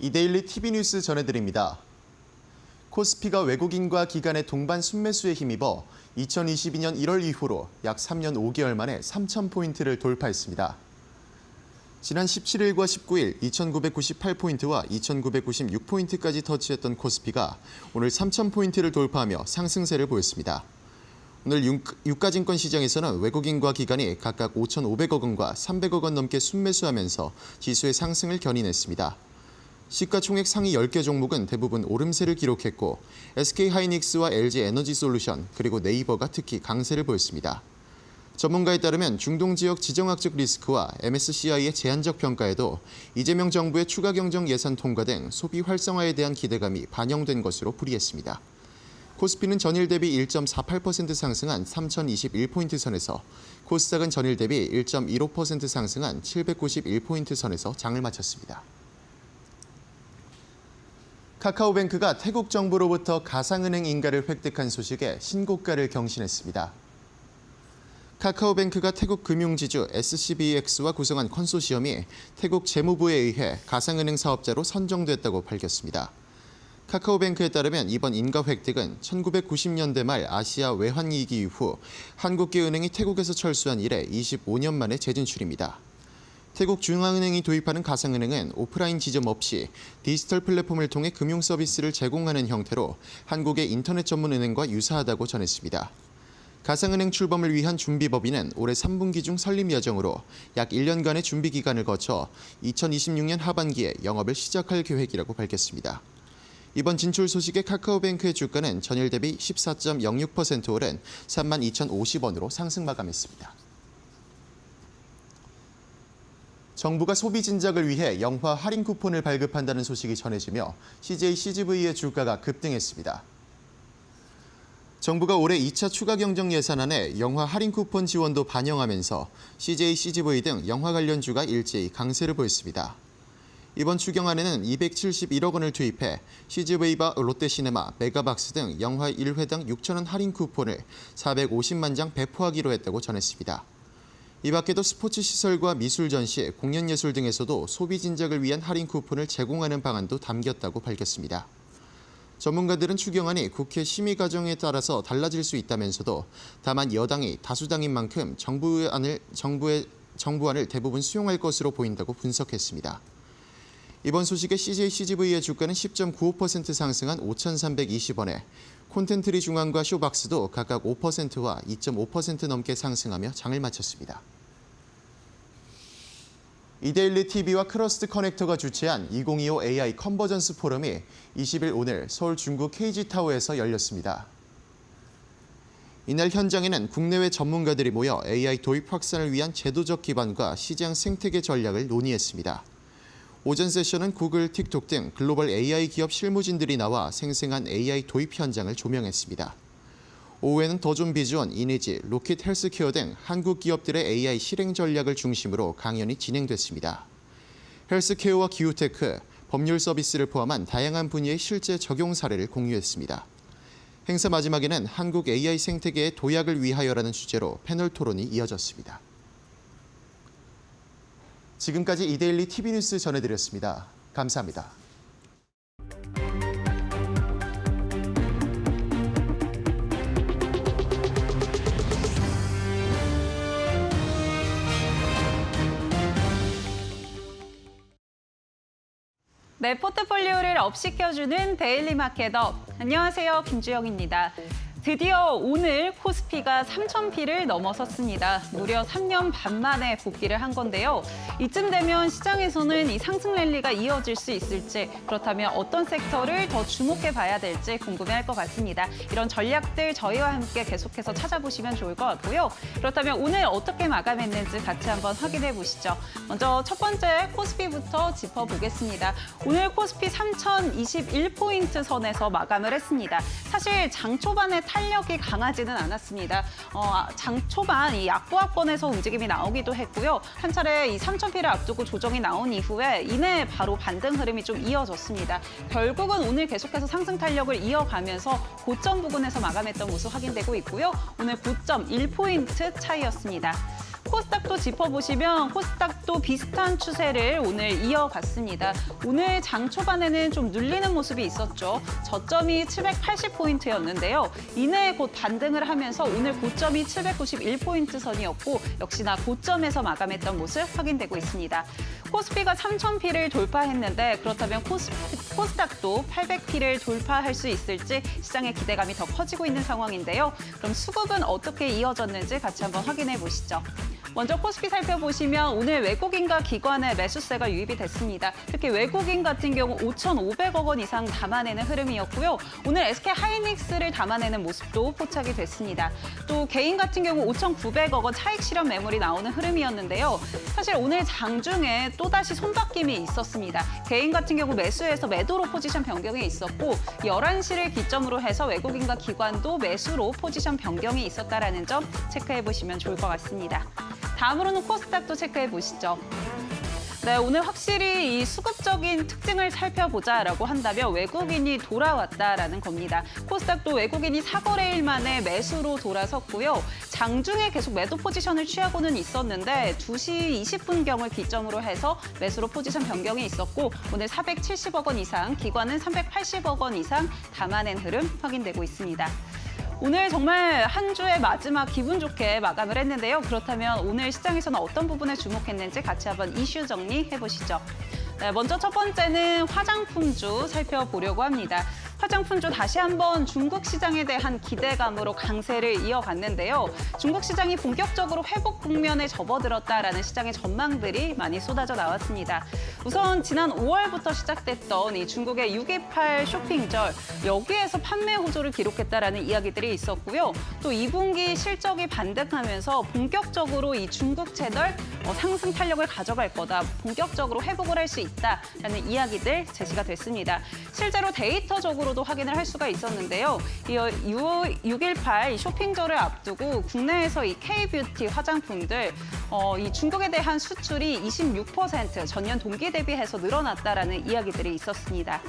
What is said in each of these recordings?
이데일리 TV 뉴스 전해드립니다. 코스피가 외국인과 기관의 동반 순매수에 힘입어 2022년 1월 이후로 약 3년 5개월 만에 3,000포인트를 돌파했습니다. 지난 17일과 19일 2,998포인트와 2,996포인트까지 터치했던 코스피가 오늘 3,000포인트를 돌파하며 상승세를 보였습니다. 오늘 유가증권 시장에서는 외국인과 기관이 각각 5,500억 원과 300억 원 넘게 순매수하면서 지수의 상승을 견인했습니다. 시가총액 상위 10개 종목은 대부분 오름세를 기록했고 SK하이닉스와 LG에너지솔루션 그리고 네이버가 특히 강세를 보였습니다. 전문가에 따르면 중동 지역 지정학적 리스크와 MSCI의 제한적 평가에도 이재명 정부의 추가 경정 예산 통과 등 소비 활성화에 대한 기대감이 반영된 것으로 풀이했습니다. 코스피는 전일 대비 1.48% 상승한 3,021포인트 선에서 코스닥은 전일 대비 1.15% 상승한 791포인트 선에서 장을 마쳤습니다. 카카오뱅크가 태국 정부로부터 가상은행 인가를 획득한 소식에 신고가를 경신했습니다. 카카오뱅크가 태국 금융지주 SCBX와 구성한 컨소시엄이 태국 재무부에 의해 가상은행 사업자로 선정됐다고 밝혔습니다. 카카오뱅크에 따르면 이번 인가 획득은 1990년대 말 아시아 외환위기 이후 한국계 은행이 태국에서 철수한 이래 25년 만에 재진출입니다. 태국 중앙은행이 도입하는 가상은행은 오프라인 지점 없이 디지털 플랫폼을 통해 금융 서비스를 제공하는 형태로 한국의 인터넷 전문 은행과 유사하다고 전했습니다. 가상은행 출범을 위한 준비법인은 올해 3분기 중 설립 예정으로 약 1년간의 준비 기간을 거쳐 2026년 하반기에 영업을 시작할 계획이라고 밝혔습니다. 이번 진출 소식에 카카오뱅크의 주가는 전일 대비 14.06% 오른 32,050원으로 상승 마감했습니다. 정부가 소비 진작을 위해 영화 할인 쿠폰을 발급한다는 소식이 전해지며 CJ-CGV의 주가가 급등했습니다. 정부가 올해 2차 추가 경정 예산안에 영화 할인 쿠폰 지원도 반영하면서 CJ-CGV 등 영화 관련주가 일제히 강세를 보였습니다. 이번 추경안에는 271억 원을 투입해 CGV와 롯데시네마, 메가박스 등 영화 1회당 6,000원 할인 쿠폰을 450만 장 배포하기로 했다고 전했습니다. 이 밖에도 스포츠 시설과 미술 전시, 공연예술 등에서도 소비 진작을 위한 할인 쿠폰을 제공하는 방안도 담겼다고 밝혔습니다. 전문가들은 추경안이 국회 심의 과정에 따라서 달라질 수 있다면서도 다만 여당이 다수당인 만큼 정부안을 대부분 수용할 것으로 보인다고 분석했습니다. 이번 소식에 CJ-CGV의 주가는 10.95% 상승한 5,320원에 콘텐트리 중앙과 쇼박스도 각각 5%와 2.5% 넘게 상승하며 장을 마쳤습니다. 이데일리 TV와 크러스트 커넥터가 주최한 2025 AI 컨버전스 포럼이 20일 오늘 서울 중구 KG타워에서 열렸습니다. 이날 현장에는 국내외 전문가들이 모여 AI 도입 확산을 위한 제도적 기반과 시장 생태계 전략을 논의했습니다. 오전 세션은 구글, 틱톡 등 글로벌 AI 기업 실무진들이 나와 생생한 AI 도입 현장을 조명했습니다. 오후에는 더존 비즈원, 이니지, 로킷 헬스케어 등 한국 기업들의 AI 실행 전략을 중심으로 강연이 진행됐습니다. 헬스케어와 기후테크, 법률 서비스를 포함한 다양한 분야의 실제 적용 사례를 공유했습니다. 행사 마지막에는 한국 AI 생태계의 도약을 위하여라는 주제로 패널 토론이 이어졌습니다. 지금까지 이데일리 TV 뉴스 전해드렸습니다. 감사합니다. 네, 포트폴리오를 업시켜주는 데일리 마켓업. 안녕하세요, 김주영입니다. 드디어 오늘 코스피가 3,000피를 넘어섰습니다. 무려 3년 반 만에 복귀를 한 건데요. 이쯤 되면 시장에서는 이 상승 랠리가 이어질 수 있을지, 그렇다면 어떤 섹터를 더 주목해 봐야 될지 궁금해할 것 같습니다. 이런 전략들 저희와 함께 계속해서 찾아보시면 좋을 것 같고요. 그렇다면 오늘 어떻게 마감했는지 같이 한번 확인해 보시죠. 먼저 첫 번째 코스피부터 짚어보겠습니다. 오늘 코스피 3,021포인트 선에서 마감을 했습니다. 사실 장 초반에 탄력이 강하지는 않았습니다. 장 초반 이 약보합권에서 움직임이 나오기도 했고요. 한 차례 이 3,000피를 앞두고 조정이 나온 이후에 이내 바로 반등 흐름이 좀 이어졌습니다. 결국은 오늘 계속해서 상승 탄력을 이어가면서 고점 부근에서 마감했던 모습 확인되고 있고요. 오늘 9.1포인트 차이였습니다. 코스닥도 짚어보시면 코스닥도 비슷한 추세를 오늘 이어갔습니다. 오늘 장 초반에는 좀 눌리는 모습이 있었죠. 저점이 780포인트였는데요. 이내에 곧 반등을 하면서 오늘 고점이 791포인트 선이었고 역시나 고점에서 마감했던 모습 확인되고 있습니다. 코스피가 3000P를 돌파했는데 그렇다면 코스닥도 800P를 돌파할 수 있을지 시장의 기대감이 더 커지고 있는 상황인데요. 그럼 수급은 어떻게 이어졌는지 같이 한번 확인해 보시죠. 먼저 코스피 살펴보시면 오늘 외국인과 기관의 매수세가 유입이 됐습니다. 특히 외국인 같은 경우 5,500억 원 이상 담아내는 흐름이었고요. 오늘 SK하이닉스를 담아내는 모습도 포착이 됐습니다. 또 개인 같은 경우 5,900억 원 차익 실현 매물이 나오는 흐름이었는데요. 사실 오늘 장중에 또다시 손바뀜이 있었습니다. 개인 같은 경우 매수해서 매도로 포지션 변경이 있었고 11시를 기점으로 해서 외국인과 기관도 매수로 포지션 변경이 있었다는 점 체크해 보시면 좋을 것 같습니다. 다음으로는 코스닥도 체크해 보시죠. 네, 오늘 확실히 이 수급적인 특징을 살펴보자라고 한다면 외국인이 돌아왔다라는 겁니다. 코스닥도 외국인이 4거래일 만에 매수로 돌아섰고요. 장중에 계속 매도 포지션을 취하고는 있었는데 2시 20분경을 기점으로 해서 매수로 포지션 변경이 있었고 오늘 470억 원 이상, 기관은 380억 원 이상 담아낸 흐름 확인되고 있습니다. 오늘 정말 한 주의 마지막 기분 좋게 마감을 했는데요. 그렇다면 오늘 시장에서는 어떤 부분에 주목했는지 같이 한번 이슈 정리해 보시죠. 네, 먼저 첫 번째는 화장품주 살펴보려고 합니다. 화장품주 다시 한번 중국 시장에 대한 기대감으로 강세를 이어갔는데요. 중국 시장이 본격적으로 회복 국면에 접어들었다라는 시장의 전망들이 많이 쏟아져 나왔습니다. 우선 지난 5월부터 시작됐던 이 중국의 6.28 쇼핑절, 여기에서 판매 호조를 기록했다라는 이야기들이 있었고요. 또 2분기 실적이 반등하면서 본격적으로 이 중국 채널 상승 탄력을 가져갈 거다, 본격적으로 회복을 할 수 있다라는 이야기들 제시가 됐습니다. 실제로 데이터적으로도 확인을 할 수가 있었는데요. 이 6.18 쇼핑절을 앞두고 국내에서 이 K-뷰티 화장품들 이 중국에 대한 수출이 26% 전년 동기 대비해서 늘어났다라는 이야기들이 있었습니다.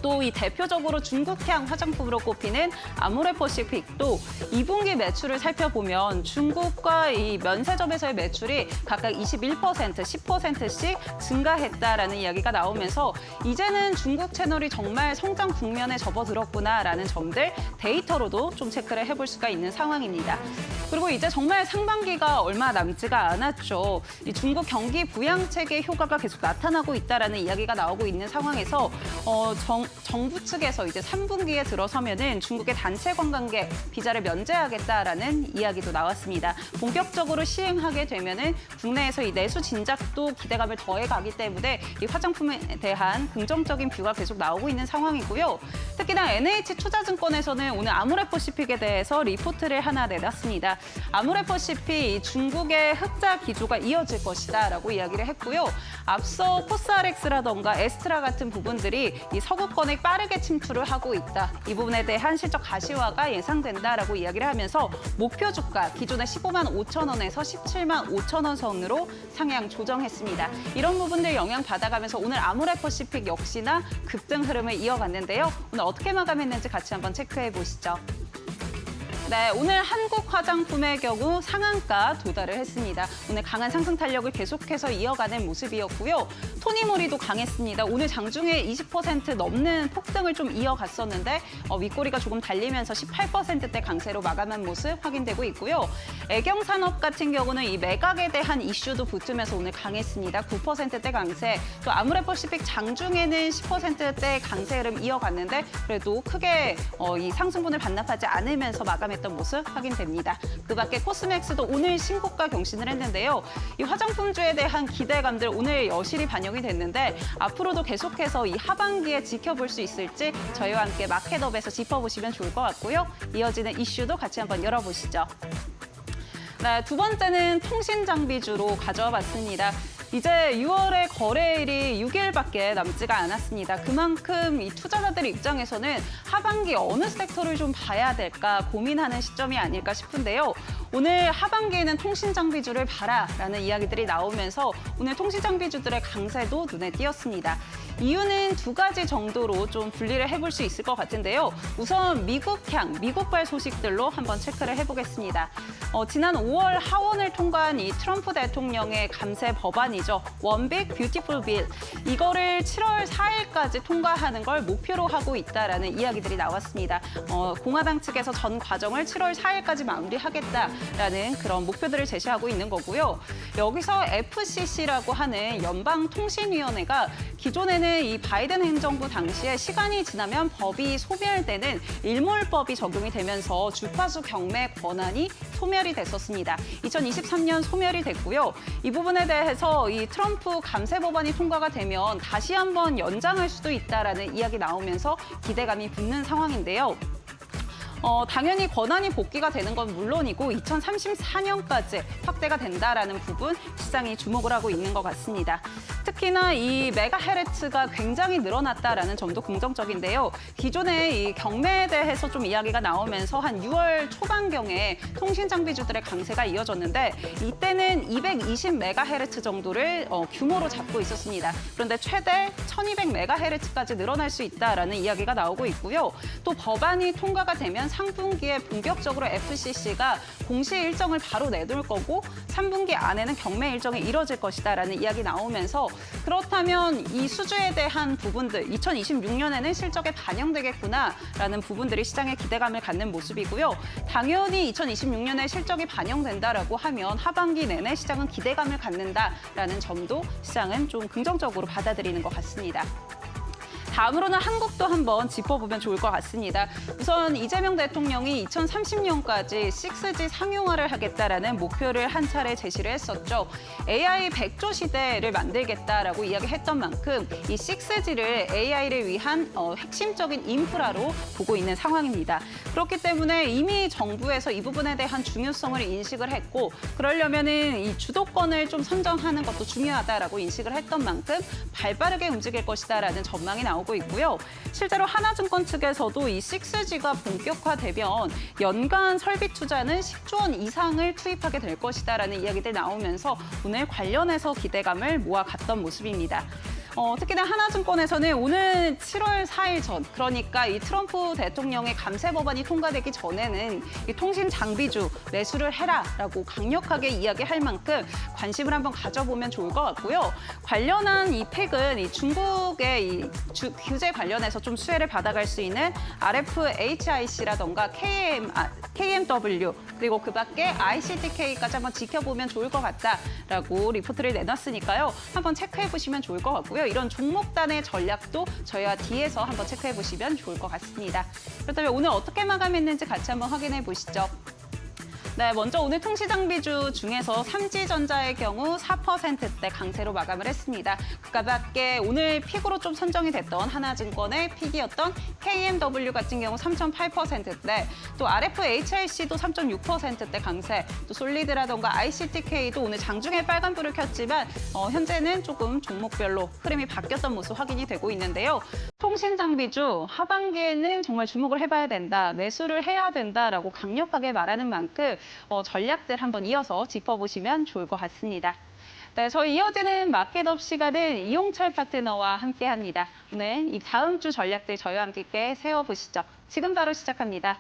또 이 대표적으로 중국향 화장품으로 꼽히는 아모레퍼시픽도 2분기 매출을 살펴보면 중국과 이 면세점에서의 매출이 각각 21%, 10%씩 증가했다라는 이야기가 나오면서 이제는 중국 채널이 정말 성장 국면에 접어들었구나라는 점들 데이터로도 좀 체크를 해볼 수가 있는 상황입니다. 그리고 이제 정말 상반기가 얼마 남지가 않았죠. 이 중국 경기 부양책의 효과가 계속 나타나고 있다라는 이야기가 나오고 있는 상황에서 정부 측에서 이제 3분기에 들어서면은 중국의 단체 관광객 비자를 면제하겠다라는 이야기도 나왔습니다. 본격적으로 시행하게 되면은 국내에서 이 내수 진작도 기대감을 더해가기 때문에 이 화장품에 대한 긍정적인 뷰가 계속 나오고 있는 상황이고요. 특히나 NH투자증권에서는 오늘 아모레퍼시픽에 대해서 리포트를 하나 내놨습니다. 아모레퍼시픽 중국의 흑자 기조가 이어질 것이다라고 이야기를 했고요. 앞서 코스알엑스라던가 에스트라 같은 부분들이 이 서구권에 빠르게 침투를 하고 있다. 이 부분에 대한 실적 가시화가 예상된다라고 이야기를 하면서 목표 주가 기존의 15만 5천 원에서 17만 5천 원 선으로 상향 조정했습니다. 이런 부분들 영향 받아가면서 오늘 아모레퍼시픽 역시나 급등 흐름을 이어갔는데요. 오늘 어떻게 마감했는지 같이 한번 체크해 보시죠. 네, 오늘 한국 화장품의 경우 상한가 도달을 했습니다. 오늘 강한 상승 탄력을 계속해서 이어가는 모습이었고요. 토니모리도 강했습니다. 오늘 장중에 20% 넘는 폭등을 좀 이어갔었는데 윗꼬리가 조금 달리면서 18%대 강세로 마감한 모습 확인되고 있고요. 애경산업 같은 경우는 이 매각에 대한 이슈도 붙으면서 오늘 강했습니다. 9%대 강세. 또 아모레퍼시픽 장중에는 10%대 강세 흐름 이어갔는데 그래도 크게 이 상승분을 반납하지 않으면서 마감했던 모습 확인됩니다. 그 밖에 코스맥스도 오늘 신고가 경신을 했는데요. 이 화장품주에 대한 기대감들 오늘 여실히 반영이 됐는데 앞으로도 계속해서 이 하반기에 지켜볼 수 있을지 저희와 함께 마켓업에서 짚어보시면 좋을 것 같고요. 이어지는 이슈도 같이 한번 열어보시죠. 네, 두 번째는 통신 장비주로 가져와 봤습니다. 이제 6월의 거래일이 6일밖에 남지가 않았습니다. 그만큼 이 투자자들 입장에서는 하반기 어느 섹터를 좀 봐야 될까 고민하는 시점이 아닐까 싶은데요. 오늘 하반기에는 통신장비주를 봐라라는 이야기들이 나오면서 오늘 통신장비주들의 강세도 눈에 띄었습니다. 이유는 두 가지 정도로 좀 분리를 해볼 수 있을 것 같은데요. 우선 미국발 소식들로 한번 체크를 해보겠습니다. 지난 5월 하원을 통과한 이 트럼프 대통령의 감세 법안이죠. One Big Beautiful Bill. 이거를 7월 4일까지 통과하는 걸 목표로 하고 있다라는 이야기들이 나왔습니다. 공화당 측에서 전 과정을 7월 4일까지 마무리하겠다라는 그런 목표들을 제시하고 있는 거고요. 여기서 FCC라고 하는 연방통신위원회가 기존에는 이 바이든 행정부 당시에 시간이 지나면 법이 소멸되는 일몰법이 적용이 되면서 주파수 경매 권한이 소멸이 됐었습니다. 2023년 소멸이 됐고요. 이 부분에 대해서 이 트럼프 감세 법안이 통과가 되면 다시 한번 연장할 수도 있다라는 이야기 나오면서 기대감이 붙는 상황인데요. 당연히 권한이 복귀가 되는 건 물론이고 2034년까지 확대가 된다라는 부분 시장이 주목을 하고 있는 것 같습니다. 특히나 이 메가헤르츠가 굉장히 늘어났다라는 점도 긍정적인데요. 기존에 이 경매에 대해서 좀 이야기가 나오면서 한 6월 초반경에 통신장비주들의 강세가 이어졌는데 이때는 220메가헤르츠 정도를 규모로 잡고 있었습니다. 그런데 최대 1200메가헤르츠까지 늘어날 수 있다라는 이야기가 나오고 있고요. 또 법안이 통과가 되면 상분기에 본격적으로 FCC가 공시 일정을 바로 내놓을 거고 3분기 안에는 경매 일정이 이뤄질 것이다라는 이야기 나오면서 그렇다면 이 수주에 대한 부분들 2026년에는 실적에 반영되겠구나라는 부분들이 시장의 기대감을 갖는 모습이고요. 당연히 2026년에 실적이 반영된다라고 하면 하반기 내내 시장은 기대감을 갖는다라는 점도 시장은 좀 긍정적으로 받아들이는 것 같습니다. 다음으로는 한국도 한번 짚어보면 좋을 것 같습니다. 우선 이재명 대통령이 2030년까지 6G 상용화를 하겠다라는 목표를 한 차례 제시를 했었죠. AI 100조 시대를 만들겠다라고 이야기했던 만큼 이 6G를 AI를 위한 핵심적인 인프라로 보고 있는 상황입니다. 그렇기 때문에 이미 정부에서 이 부분에 대한 중요성을 인식을 했고 그러려면은 이 주도권을 좀 선정하는 것도 중요하다라고 인식을 했던 만큼 발빠르게 움직일 것이다라는 전망이 나오고 있고요. 실제로 하나증권 측에서도 이 6G가 본격화되면 연간 설비 투자는 10조 원 이상을 투입하게 될 것이다라는 이야기들 나오면서 오늘 관련해서 기대감을 모아갔던 모습입니다. 특히나 하나증권에서는 오늘 7월 4일 전, 그러니까 이 트럼프 대통령의 감세 법안이 통과되기 전에는 이 통신 장비주 매수를 해라라고 강력하게 이야기할 만큼 관심을 한번 가져보면 좋을 것 같고요. 관련한 이 팩은 이 중국의 이 규제 관련해서 좀 수혜를 받아갈 수 있는 RFHIC라던가 KMW 그리고 그 밖에 ICTK까지 한번 지켜보면 좋을 것 같다라고 리포트를 내놨으니까요. 한번 체크해 보시면 좋을 것 같고요. 이런 종목단의 전략도 저희와 뒤에서 한번 체크해 보시면 좋을 것 같습니다. 그렇다면 오늘 어떻게 마감했는지 같이 한번 확인해 보시죠. 네, 먼저 오늘 통신장비주 중에서 삼지전자의 경우 4%대 강세로 마감을 했습니다. 그 밖에 오늘 픽으로 좀 선정이 됐던 하나증권의 픽이었던 KMW 같은 경우 3.8%대, 또 RFHIC도 3.6%대 강세, 또 솔리드라던가 ICTK도 오늘 장중에 빨간불을 켰지만 현재는 조금 종목별로 흐름이 바뀌었던 모습 확인이 되고 있는데요. 통신장비주 하반기에는 정말 주목을 해봐야 된다, 매수를 해야 된다라고 강력하게 말하는 만큼 전략들 한번 이어서 짚어보시면 좋을 것 같습니다. 네, 저희 이어지는 마켓업 시간은 이용철 파트너와 함께합니다. 오늘 이 다음 주 전략들 저희와 함께 세워보시죠. 지금 바로 시작합니다.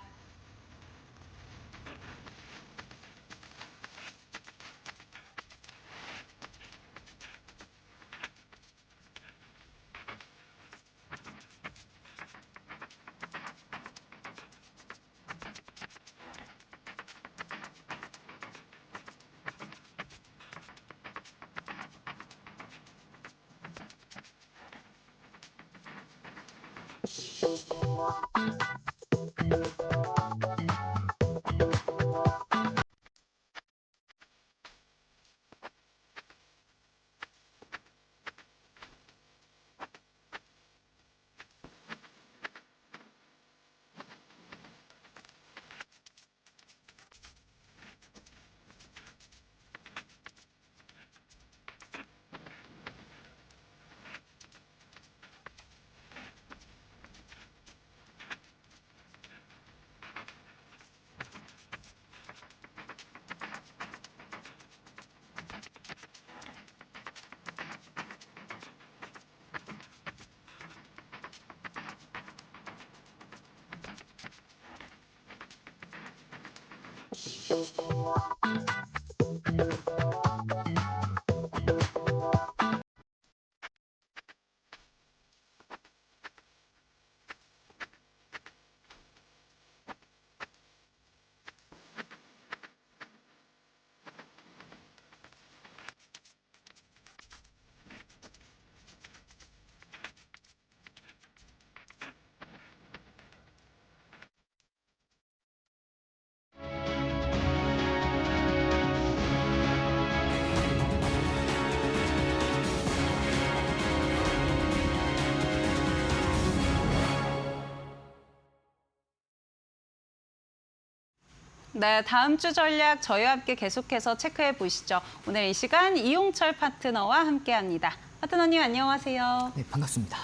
네, 다음 주 전략 저희와 함께 계속해서 체크해 보시죠. 오늘 이 시간 이용철 파트너와 함께합니다. 파트너님 안녕하세요. 네, 반갑습니다.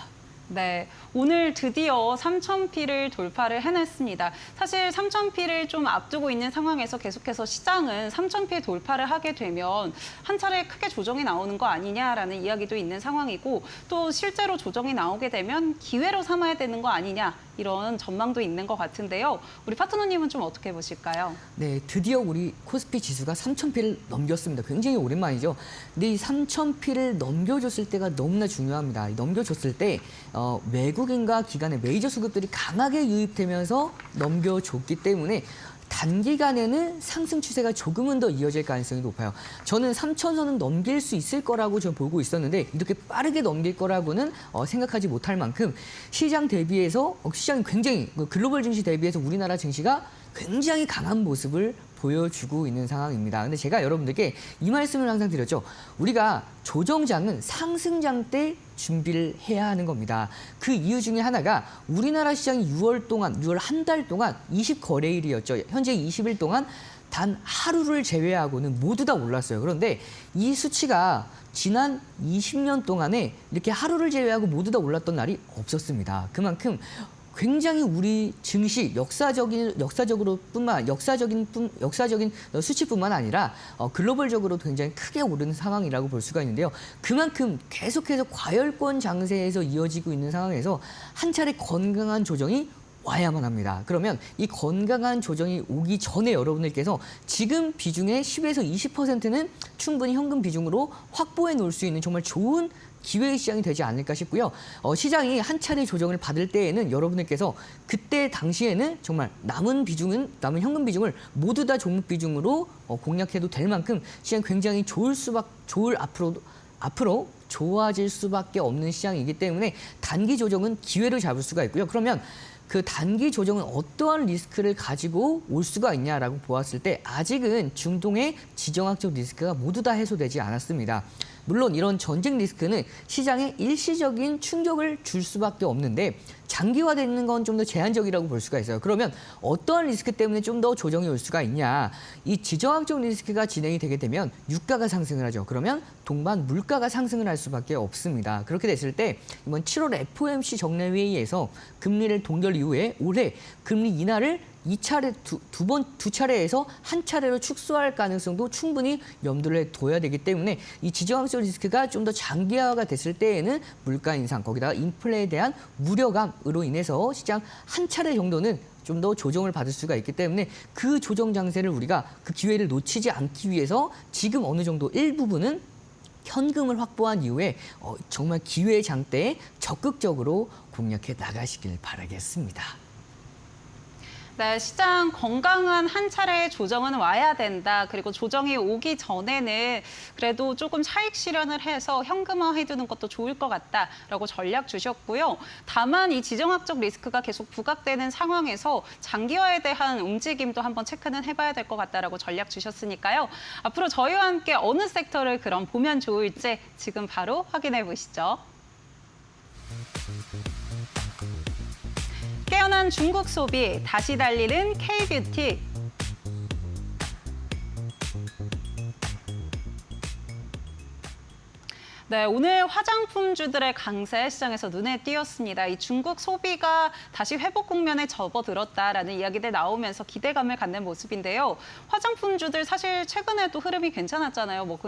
네, 오늘 드디어 3,000P를 돌파를 해냈습니다. 사실 3,000P를 좀 앞두고 있는 상황에서 계속해서 시장은 3,000P 돌파를 하게 되면 한 차례 크게 조정이 나오는 거 아니냐라는 이야기도 있는 상황이고 또 실제로 조정이 나오게 되면 기회로 삼아야 되는 거 아니냐 이런 전망도 있는 것 같은데요. 우리 파트너님은 좀 어떻게 보실까요? 네, 드디어 우리 코스피 지수가 3,000P를 넘겼습니다. 굉장히 오랜만이죠. 근데 이 3,000P를 넘겨줬을 때가 너무나 중요합니다. 넘겨줬을 때 외국인과 기관의 메이저 수급들이 강하게 유입되면서 넘겨줬기 때문에 단기간에는 상승 추세가 조금은 더 이어질 가능성이 높아요. 저는 3,000선은 넘길 수 있을 거라고 좀 보고 있었는데 이렇게 빠르게 넘길 거라고는 생각하지 못할 만큼 시장 대비해서 시장이 굉장히 글로벌 증시 대비해서 우리나라 증시가 굉장히 강한 모습을 보여주고 있는 상황입니다. 근데 제가 여러분들께 이 말씀을 항상 드렸죠. 우리가 조정장은 상승장 때 준비를 해야 하는 겁니다. 그 이유 중에 하나가 우리나라 시장이 6월 한 달 동안 20거래일이었죠. 현재 20일 동안 단 하루를 제외하고는 모두 다 올랐어요. 그런데 이 수치가 지난 20년 동안에 이렇게 하루를 제외하고 모두 다 올랐던 날이 없었습니다. 그만큼 굉장히 우리 증시 역사적인 수치뿐만 아니라 글로벌적으로 굉장히 크게 오르는 상황이라고 볼 수가 있는데요. 그만큼 계속해서 과열권 장세에서 이어지고 있는 상황에서 한 차례 건강한 조정이 와야만 합니다. 그러면 이 건강한 조정이 오기 전에 여러분들께서 지금 비중의 10에서 20%는 충분히 현금 비중으로 확보해 놓을 수 있는 정말 좋은 기회의 시장이 되지 않을까 싶고요. 시장이 한 차례 조정을 받을 때에는 여러분들께서 그때 당시에는 정말 남은 현금 비중을 모두 다 종목 비중으로 공략해도 될 만큼 시장이 굉장히 앞으로 좋아질 수밖에 없는 시장이기 때문에 단기 조정은 기회를 잡을 수가 있고요. 그러면 그 단기 조정은 어떠한 리스크를 가지고 올 수가 있냐라고 보았을 때 아직은 중동의 지정학적 리스크가 모두 다 해소되지 않았습니다. 물론 이런 전쟁 리스크는 시장에 일시적인 충격을 줄 수밖에 없는데 장기화되는 건 좀 더 제한적이라고 볼 수가 있어요. 그러면 어떠한 리스크 때문에 좀 더 조정이 올 수가 있냐. 이 지정학적 리스크가 진행이 되게 되면 유가가 상승을 하죠. 그러면 동반 물가가 상승을 할 수밖에 없습니다. 그렇게 됐을 때 이번 7월 FOMC 정례회의에서 금리를 동결 이후에 올해 금리 인하를 두 차례에서 한 차례로 축소할 가능성도 충분히 염두를 둬야 되기 때문에 이 지정학적 리스크가 좀 더 장기화가 됐을 때에는 물가 인상, 거기다가 인플레에 대한 우려감으로 인해서 시장 한 차례 정도는 좀 더 조정을 받을 수가 있기 때문에 그 조정 장세를 우리가 그 기회를 놓치지 않기 위해서 지금 어느 정도 일부분은 현금을 확보한 이후에 정말 기회 장대에 적극적으로 공략해 나가시길 바라겠습니다. 네, 시장 건강한 한 차례의 조정은 와야 된다. 그리고 조정이 오기 전에는 그래도 조금 차익 실현을 해서 현금화해두는 것도 좋을 것 같다라고 전략 주셨고요. 다만 이 지정학적 리스크가 계속 부각되는 상황에서 장기화에 대한 움직임도 한번 체크는 해봐야 될 것 같다라고 전략 주셨으니까요. 앞으로 저희와 함께 어느 섹터를 그럼 보면 좋을지 지금 바로 확인해 보시죠. 깨어난 중국 소비, 다시 달리는 K-뷰티. 네, 오늘 화장품주들의 강세 시장에서 눈에 띄었습니다. 이 중국 소비가 다시 회복 국면에 접어들었다라는 이야기들 나오면서 기대감을 갖는 모습인데요. 화장품주들 사실 최근에도 흐름이 괜찮았잖아요.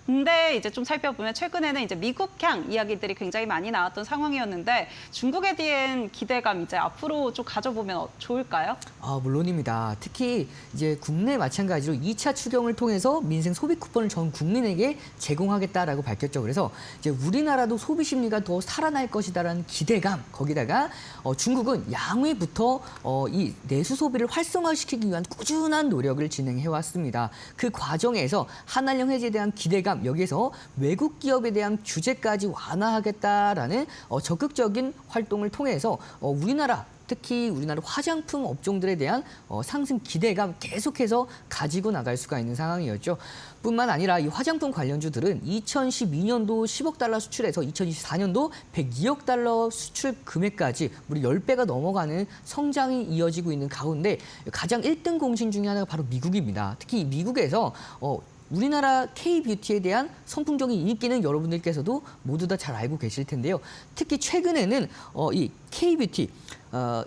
근데 이제 좀 살펴보면 최근에는 이제 미국향 이야기들이 굉장히 많이 나왔던 상황이었는데 중국에 대한 기대감 이제 앞으로 좀 가져보면 좋을까요? 물론입니다. 특히 이제 국내 마찬가지로 2차 추경을 통해서 민생 소비 쿠폰을 전 국민에게 제공하겠다라고 밝혔죠. 그래서 이제 우리나라도 소비 심리가 더 살아날 것이다라는 기대감, 거기다가 중국은 양회부터 이 내수 소비를 활성화시키기 위한 꾸준한 노력을 진행해 왔습니다. 그 과정에서 한한령 해제에 대한 기대감, 여기에서 외국 기업에 대한 규제까지 완화하겠다라는 적극적인 활동을 통해서 우리나라 특히 우리나라 화장품 업종들에 대한 상승 기대감 계속해서 가지고 나갈 수가 있는 상황이었죠. 뿐만 아니라 이 화장품 관련주들은 2012년도 10억 달러 수출해서 2024년도 102억 달러 수출 금액까지 무려 10배가 넘어가는 성장이 이어지고 있는 가운데 가장 1등 공신 중에 하나가 바로 미국입니다. 특히 미국에서 우리나라 K-뷰티에 대한 선풍적인 인기는 여러분들께서도 모두 다 잘 알고 계실 텐데요. 특히 최근에는 이 K-뷰티,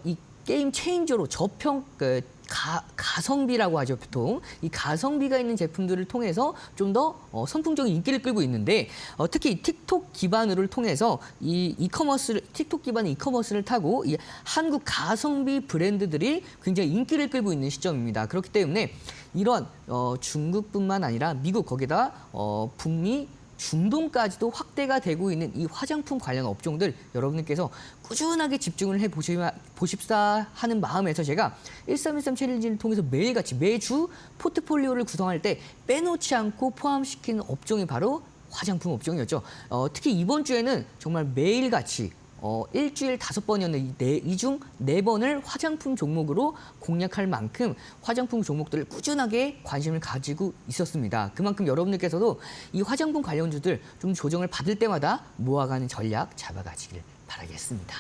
이 게임 체인저로 가성비라고 하죠, 보통. 이 가성비가 있는 제품들을 통해서 좀 더 선풍적인 인기를 끌고 있는데 특히 틱톡 기반으로를 통해서 틱톡 기반의 이커머스를 타고 이 한국 가성비 브랜드들이 굉장히 인기를 끌고 있는 시점입니다. 그렇기 때문에 이런 중국뿐만 아니라 미국 거기다 북미 중동까지도 확대가 되고 있는 이 화장품 관련 업종들 여러분들께서 꾸준하게 집중을 보십사 하는 마음에서 제가 1313 챌린지를 통해서 매주 포트폴리오를 구성할 때 빼놓지 않고 포함시키는 업종이 바로 화장품 업종이었죠. 특히 이번 주에는 정말 매일같이 일주일 5번이었는데 이 중 4번을 화장품 종목으로 공략할 만큼 화장품 종목들을 꾸준하게 관심을 가지고 있었습니다. 그만큼 여러분들께서도 이 화장품 관련주들 좀 조정을 받을 때마다 모아가는 전략 잡아가시길 바라겠습니다.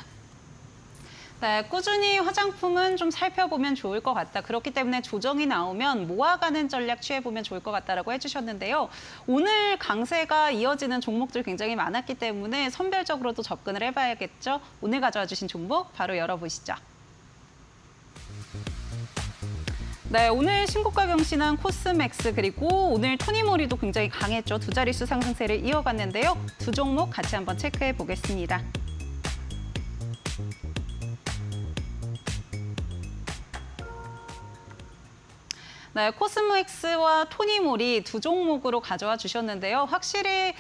네, 꾸준히 화장품은 좀 살펴보면 좋을 것 같다. 그렇기 때문에 조정이 나오면 모아가는 전략 취해보면 좋을 것 같다라고 해주셨는데요. 오늘 강세가 이어지는 종목들 굉장히 많았기 때문에 선별적으로도 접근을 해봐야겠죠. 오늘 가져와 주신 종목 바로 열어보시죠. 네, 오늘 신고가 경신한 코스맥스 그리고 오늘 토니모리도 굉장히 강했죠. 두 자릿수 상승세를 이어갔는데요. 두 종목 같이 한번 체크해 보겠습니다. 네, 코스모엑스와 토니모리 두 종목으로 가져와 주셨는데요. 확실히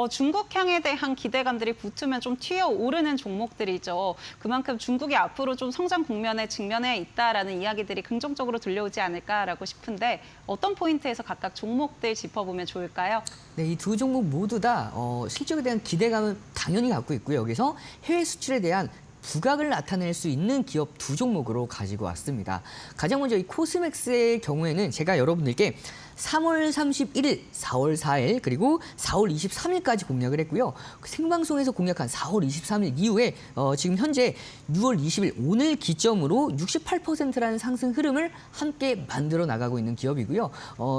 중국향에 대한 기대감들이 붙으면 좀 튀어오르는 종목들이죠. 그만큼 중국이 앞으로 좀 성장 국면에 직면해 있다라는 이야기들이 긍정적으로 들려오지 않을까라고 싶은데 어떤 포인트에서 각각 종목들 짚어보면 좋을까요? 네, 이 두 종목 모두 다 실적에 대한 기대감을 당연히 갖고 있고요. 여기서 해외 수출에 대한 부각을 나타낼 수 있는 기업 두 종목으로 가지고 왔습니다. 가장 먼저 이 코스맥스의 경우에는 제가 여러분들께 3월 31일, 4월 4일, 그리고 4월 23일까지 공략을 했고요. 생방송에서 공략한 4월 23일 이후에 지금 현재 6월 20일 오늘 기점으로 68%라는 상승 흐름을 함께 만들어 나가고 있는 기업이고요.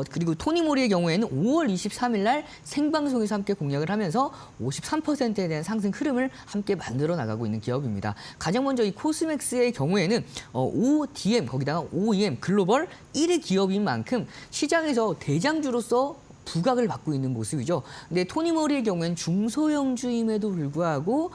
그리고 토니모리의 경우에는 5월 23일 날 생방송에서 함께 공략을 하면서 53%에 대한 상승 흐름을 함께 만들어 나가고 있는 기업입니다. 가장 먼저 이 코스맥스의 경우에는 ODM, 거기다가 OEM 글로벌 1위 기업인 만큼 시장에서 대장주로서 부각을 받고 있는 모습이죠. 근데 토니모리의 경우에는 중소형주임에도 불구하고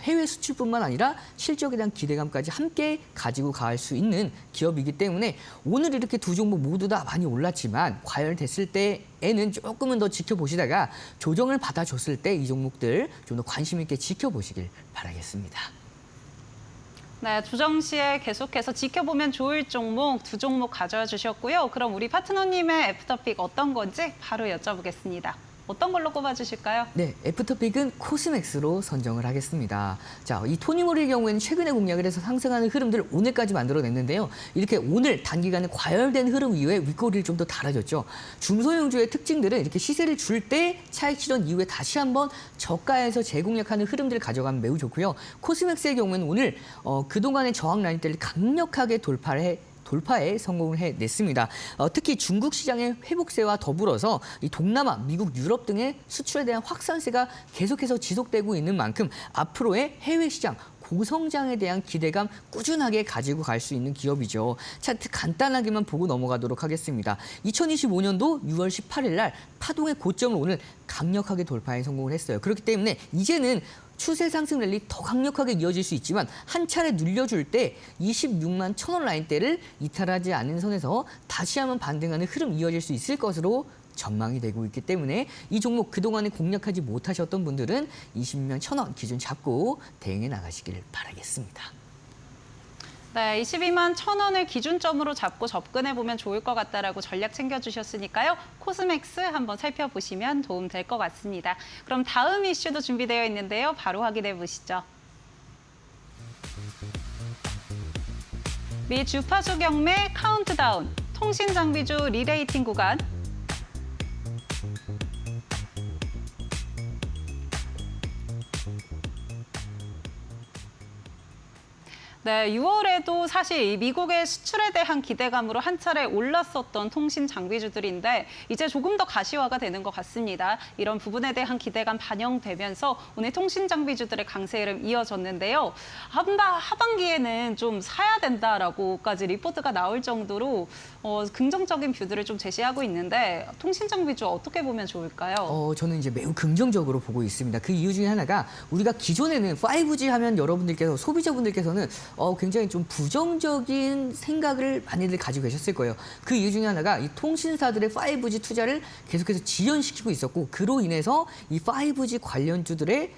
해외 수출뿐만 아니라 실적에 대한 기대감까지 함께 가지고 갈 수 있는 기업이기 때문에 오늘 이렇게 두 종목 모두 다 많이 올랐지만 과열됐을 때에는 조금은 더 지켜보시다가 조정을 받아줬을 때 이 종목들 좀 더 관심 있게 지켜보시길 바라겠습니다. 네, 조정 시에 계속해서 지켜보면 좋을 종목 두 종목 가져와 주셨고요. 그럼 우리 파트너님의 애프터픽 어떤 건지 바로 여쭤보겠습니다. 어떤 걸로 꼽아주실까요? 네, 애프터픽은 코스맥스로 선정을 하겠습니다. 자, 이 토니모리의 경우에는 최근에 공략을 해서 상승하는 흐름들을 오늘까지 만들어냈는데요. 이렇게 오늘 단기간에 과열된 흐름 이후에 윗꼬리를 좀 더 달아줬죠. 중소형주의 특징들은 이렇게 시세를 줄 때 차익 실현 이후에 다시 한번 저가에서 재공략하는 흐름들을 가져가면 매우 좋고요. 코스맥스의 경우에는 오늘 그동안의 저항 라인대를 강력하게 돌파에 성공을 해냈습니다. 특히 중국 시장의 회복세와 더불어서 이 동남아, 미국, 유럽 등의 수출에 대한 확산세가 계속해서 지속되고 있는 만큼 앞으로의 해외 시장 고성장에 대한 기대감 꾸준하게 가지고 갈 수 있는 기업이죠. 차트 간단하게만 보고 넘어가도록 하겠습니다. 2025년도 6월 18일 날 파동의 고점을 오늘 강력하게 돌파에 성공을 했어요. 그렇기 때문에 이제는 추세 상승 랠리 더 강력하게 이어질 수 있지만 한 차례 눌려줄 때 26만 1,000원 라인대를 이탈하지 않은 선에서 다시 한번 반등하는 흐름 이어질 수 있을 것으로 전망이 되고 있기 때문에 이 종목 그동안에 공략하지 못하셨던 분들은 20만 1,000원 기준 잡고 대응해 나가시길 바라겠습니다. 네, 22만 1,000원을 기준점으로 잡고 접근해보면 좋을 것 같다라고 전략 챙겨주셨으니까요. 코스맥스 한번 살펴보시면 도움 될 것 같습니다. 그럼 다음 이슈도 준비되어 있는데요. 바로 확인해 보시죠. 미 주파수 경매 카운트다운, 통신 장비주 리레이팅 구간, 네, 6월에도 사실 이 미국의 수출에 대한 기대감으로 한 차례 올랐었던 통신 장비주들인데 이제 조금 더 가시화가 되는 것 같습니다. 이런 부분에 대한 기대감 반영되면서 오늘 통신 장비주들의 강세 흐름 이어졌는데요. 하반기에는 좀 사야 된다라고까지 리포트가 나올 정도로 긍정적인 뷰들을 좀 제시하고 있는데 통신 장비주 어떻게 보면 좋을까요? 저는 이제 매우 긍정적으로 보고 있습니다. 그 이유 중에 하나가 우리가 기존에는 5G 하면 여러분들께서 소비자분들께서는 굉장히 좀 부정적인 생각을 많이들 가지고 계셨을 거예요. 그 이유 중에 하나가 이 통신사들의 5G 투자를 계속해서 지연시키고 있었고 그로 인해서 이 5G 관련주들의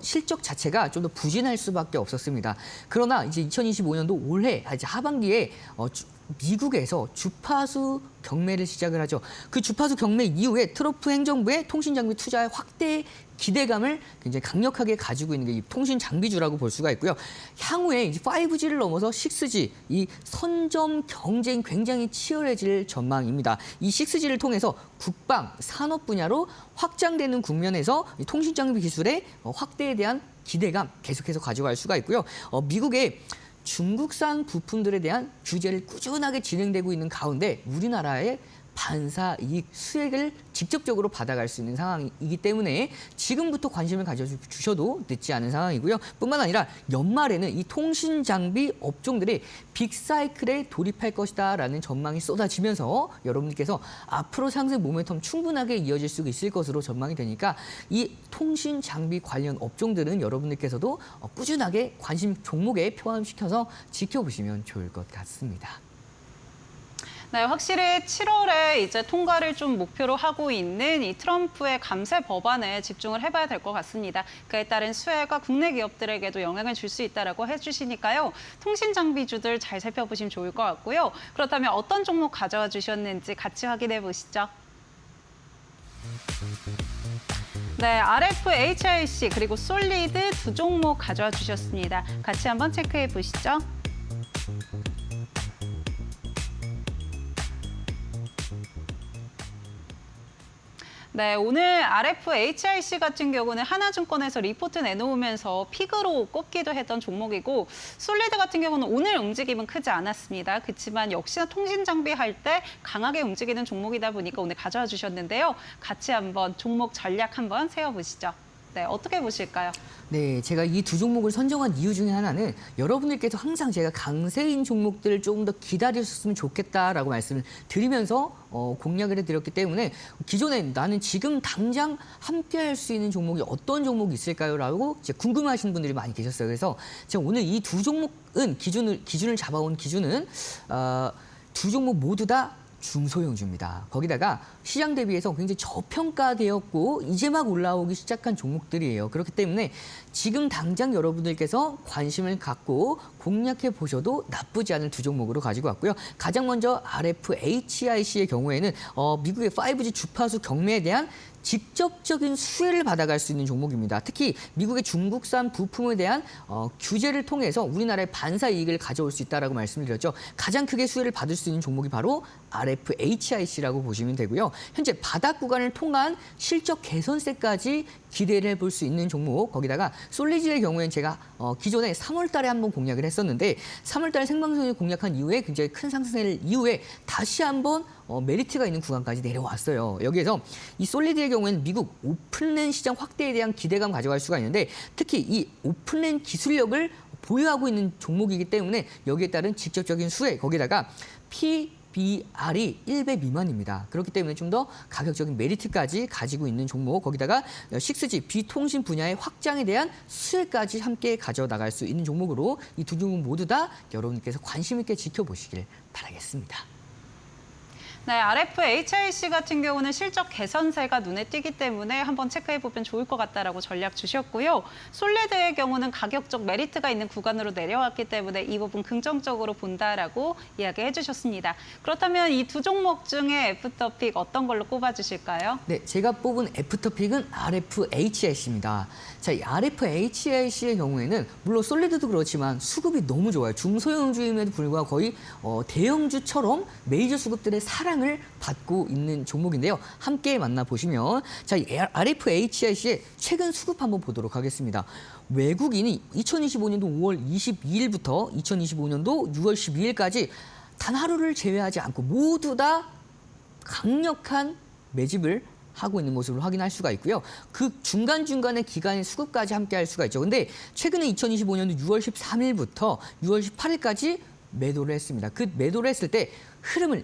실적 자체가 좀 더 부진할 수밖에 없었습니다. 그러나 이제 2025년도 올해 이제 하반기에 미국에서 주파수 경매를 시작을 하죠. 그 주파수 경매 이후에 트럼프 행정부의 통신장비 투자의 확대 기대감을 굉장히 강력하게 가지고 있는 게 이 통신 장비주라고 볼 수가 있고요. 향후에 이제 5G를 넘어서 6G, 이 선점 경쟁 굉장히 치열해질 전망입니다. 이 6G를 통해서 국방, 산업 분야로 확장되는 국면에서 이 통신 장비 기술의 확대에 대한 기대감 계속해서 가져갈 수가 있고요. 미국의 중국산 부품들에 대한 규제를 꾸준하게 진행되고 있는 가운데 우리나라의 반사 이익 수익을 직접적으로 받아갈 수 있는 상황이기 때문에 지금부터 관심을 가져주셔도 늦지 않은 상황이고요. 뿐만 아니라 연말에는 이 통신 장비 업종들이 빅사이클에 돌입할 것이다라는 전망이 쏟아지면서 여러분들께서 앞으로 상승 모멘텀 충분하게 이어질 수 있을 것으로 전망이 되니까 이 통신 장비 관련 업종들은 여러분들께서도 꾸준하게 관심 종목에 포함시켜서 지켜보시면 좋을 것 같습니다. 네, 확실히 7월에 이제 통과를 좀 목표로 하고 있는 이 트럼프의 감세 법안에 집중을 해봐야 될 것 같습니다. 그에 따른 수혜가 국내 기업들에게도 영향을 줄 수 있다라고 해주시니까요. 통신 장비주들 잘 살펴보시면 좋을 것 같고요. 그렇다면 어떤 종목 가져와 주셨는지 같이 확인해 보시죠. 네, RF, HRC 그리고 솔리드 두 종목 가져와 주셨습니다. 같이 한번 체크해 보시죠. 네, 오늘 RF, HIC 같은 경우는 하나증권에서 리포트 내놓으면서 픽으로 꼽기도 했던 종목이고 솔리드 같은 경우는 오늘 움직임은 크지 않았습니다. 그렇지만 역시나 통신 장비 할 때 강하게 움직이는 종목이다 보니까 오늘 가져와 주셨는데요. 같이 한번 종목 전략 한번 세워보시죠. 네, 어떻게 보실까요? 네, 제가 이 두 종목을 선정한 이유 중에 하나는 여러분들께서 항상 제가 강세인 종목들을 조금 더 기다리셨으면 좋겠다라고 말씀을 드리면서 공략을 해드렸기 때문에 기존에 나는 지금 당장 함께 할 수 있는 종목이 어떤 종목이 있을까요? 라고 이제 궁금해하시는 분들이 많이 계셨어요. 그래서 제가 오늘 이 두 종목은 기준을 잡아온 기준은 두 종목 모두 다 중소형주입니다. 거기다가 시장 대비해서 굉장히 저평가되었고 이제 막 올라오기 시작한 종목들이에요. 그렇기 때문에 지금 당장 여러분들께서 관심을 갖고 공략해 보셔도 나쁘지 않은 두 종목으로 가지고 왔고요. 가장 먼저 RF, HIC의 경우에는 미국의 5G 주파수 경매에 대한 직접적인 수혜를 받아갈 수 있는 종목입니다. 특히 미국의 중국산 부품에 대한 규제를 통해서 우리나라의 반사 이익을 가져올 수 있다라고 말씀을 드렸죠. 가장 크게 수혜를 받을 수 있는 종목이 바로 RF, HIC라고 보시면 되고요. 현재 바닥 구간을 통한 실적 개선세까지 기대를 해볼 수 있는 종목. 거기다가 솔리즈의 경우에는 제가 기존에 3월 달에 한번 공략을 했었는데 3월 달에 생방송을 공략한 이후에 굉장히 큰 상승을 이후에 다시 한번 메리트가 있는 구간까지 내려왔어요. 여기에서 이 솔리드의 경우에는 미국 오픈랜 시장 확대에 대한 기대감 가져갈 수가 있는데 특히 이 오픈랜 기술력을 보유하고 있는 종목이기 때문에 여기에 따른 직접적인 수혜, 거기다가 PBR이 1배 미만입니다. 그렇기 때문에 좀 더 가격적인 메리트까지 가지고 있는 종목, 거기다가 6G 비통신 분야의 확장에 대한 수혜까지 함께 가져나갈 수 있는 종목으로 이 두 종목 모두 다 여러분께서 관심 있게 지켜보시길 바라겠습니다. 네, RFHIC 같은 경우는 실적 개선세가 눈에 띄기 때문에 한번 체크해보면 좋을 것 같다라고 전략 주셨고요. 솔리드의 경우는 가격적 메리트가 있는 구간으로 내려왔기 때문에 이 부분 긍정적으로 본다라고 이야기해 주셨습니다. 그렇다면 이 두 종목 중에 애프터픽 어떤 걸로 꼽아주실까요? 네, 제가 뽑은 애프터픽은 RFHIC입니다. 자, 이 RFHIC의 경우에는 물론 솔리드도 그렇지만 수급이 너무 좋아요. 중소형주임에도 불구하고 거의 대형주처럼 메이저 수급들의 사랑을 받고 있는 종목인데요. 함께 만나보시면 자, 이 RFHIC의 최근 수급 한번 보도록 하겠습니다. 외국인이 2025년도 5월 22일부터 2025년도 6월 12일까지 단 하루를 제외하지 않고 모두 다 강력한 매집을 하고 있는 모습을 확인할 수가 있고요. 그 중간중간에 기간의 수급까지 함께 할 수가 있죠. 근데 최근에 2025년도 6월 13일부터 6월 18일까지 매도를 했습니다. 그 매도를 했을 때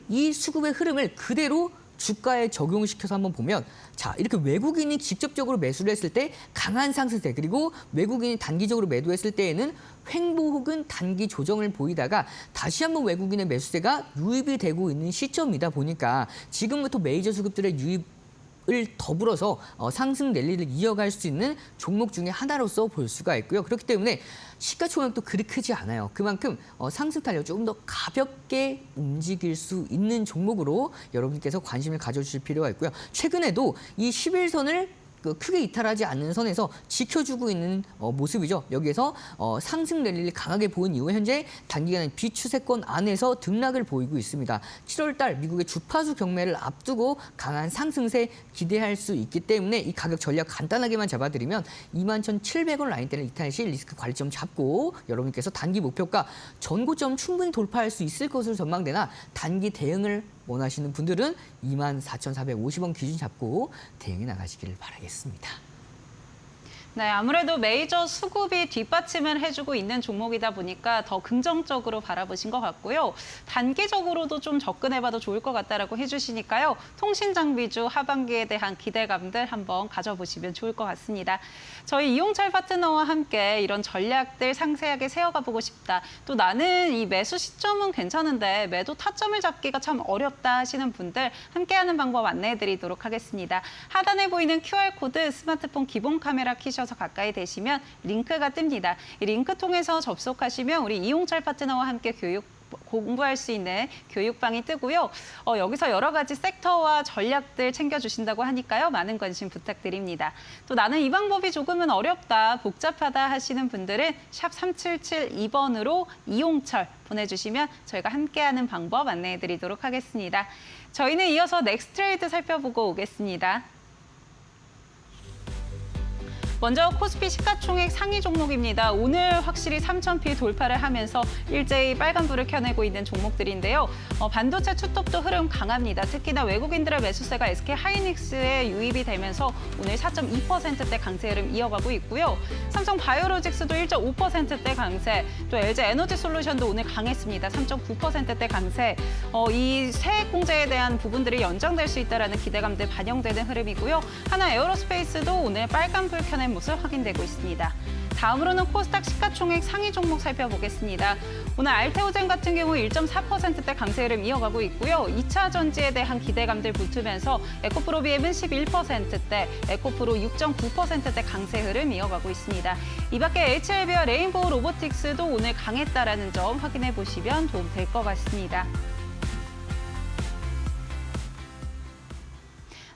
이 수급의 흐름을 그대로 주가에 적용시켜서 한번 보면 자, 이렇게 외국인이 직접적으로 매수를 했을 때 강한 상승세, 그리고 외국인이 단기적으로 매도했을 때에는 횡보 혹은 단기 조정을 보이다가 다시 한번 외국인의 매수세가 유입이 되고 있는 시점이다 보니까 지금부터 메이저 수급들의 유입을 더불어서 상승 랠리를 이어갈 수 있는 종목 중에 하나로서 볼 수가 있고요. 그렇기 때문에 시가총액도 그리 크지 않아요. 그만큼 상승 탄력 조금 더 가볍게 움직일 수 있는 종목으로 여러분께서 관심을 가져주실 필요가 있고요. 최근에도 이 11선을 크게 이탈하지 않는 선에서 지켜주고 있는 모습이죠. 여기에서 상승 랠리를 강하게 보인 이후에 현재 단기간에 비추세권 안에서 등락을 보이고 있습니다. 7월 달 미국의 주파수 경매를 앞두고 강한 상승세 기대할 수 있기 때문에 이 가격 전략 간단하게만 잡아드리면 21,700원 라인대를 이탈 시 리스크 관리점 잡고 여러분께서 단기 목표가 전고점 충분히 돌파할 수 있을 것으로 전망되나 단기 대응을 원하시는 분들은 24,450원 기준 잡고 대응해 나가시기를 바라겠습니다. 네, 아무래도 메이저 수급이 뒷받침을 해주고 있는 종목이다 보니까 더 긍정적으로 바라보신 것 같고요. 단기적으로도 좀 접근해봐도 좋을 것 같다라고 해주시니까요. 통신장비주 하반기에 대한 기대감들 한번 가져보시면 좋을 것 같습니다. 저희 이용철 파트너와 함께 이런 전략들 상세하게 세워가 보고 싶다. 또 나는 이 매수 시점은 괜찮은데 매도 타점을 잡기가 참 어렵다 하시는 분들 함께하는 방법 안내해드리도록 하겠습니다. 하단에 보이는 QR코드 스마트폰 기본 카메라 키셔서 가까이 되시면 링크가 뜹니다. 이 링크 통해서 접속하시면 우리 이용철 파트너와 함께 공부할 수 있는 교육방이 뜨고요. 여기서 여러 가지 섹터와 전략들 챙겨주신다고 하니까요. 많은 관심 부탁드립니다. 또 나는 이 방법이 조금은 어렵다, 복잡하다 하시는 분들은 샵 3772번으로 이용철 보내주시면 저희가 함께하는 방법 안내해드리도록 하겠습니다. 저희는 이어서 넥스트레이드 살펴보고 오겠습니다. 먼저 코스피 시가총액 상위 종목입니다. 오늘 확실히 3,000피 돌파를 하면서 일제히 빨간불을 켜내고 있는 종목들인데요. 반도체 투톱도 흐름 강합니다. 특히나 외국인들의 매수세가 SK하이닉스에 유입이 되면서 오늘 4.2%대 강세 흐름 이어가고 있고요. 삼성 바이오로직스도 1.5%대 강세, 또 LG 에너지솔루션도 오늘 강했습니다. 3.9%대 강세. 이 세액 공제에 대한 부분들이 연장될 수 있다는 기대감들 반영되는 흐름이고요. 하나 에어로스페이스도 오늘 빨간불 켜낸 모습 확인되고 있습니다. 다음으로는 코스닥 시가총액 상위 종목 살펴보겠습니다. 오늘 알테오젠 같은 경우 1.4%대 강세 흐름 이어가고 있고요. 2차 전지에 대한 기대감들 붙으면서 에코프로비엠은 11%대, 에코프로 6.9%대 강세 흐름 이어가고 있습니다. 이 밖에 HLB와 레인보우 로보틱스도 오늘 강했다라는 점 확인해 보시면 도움 될 것 같습니다.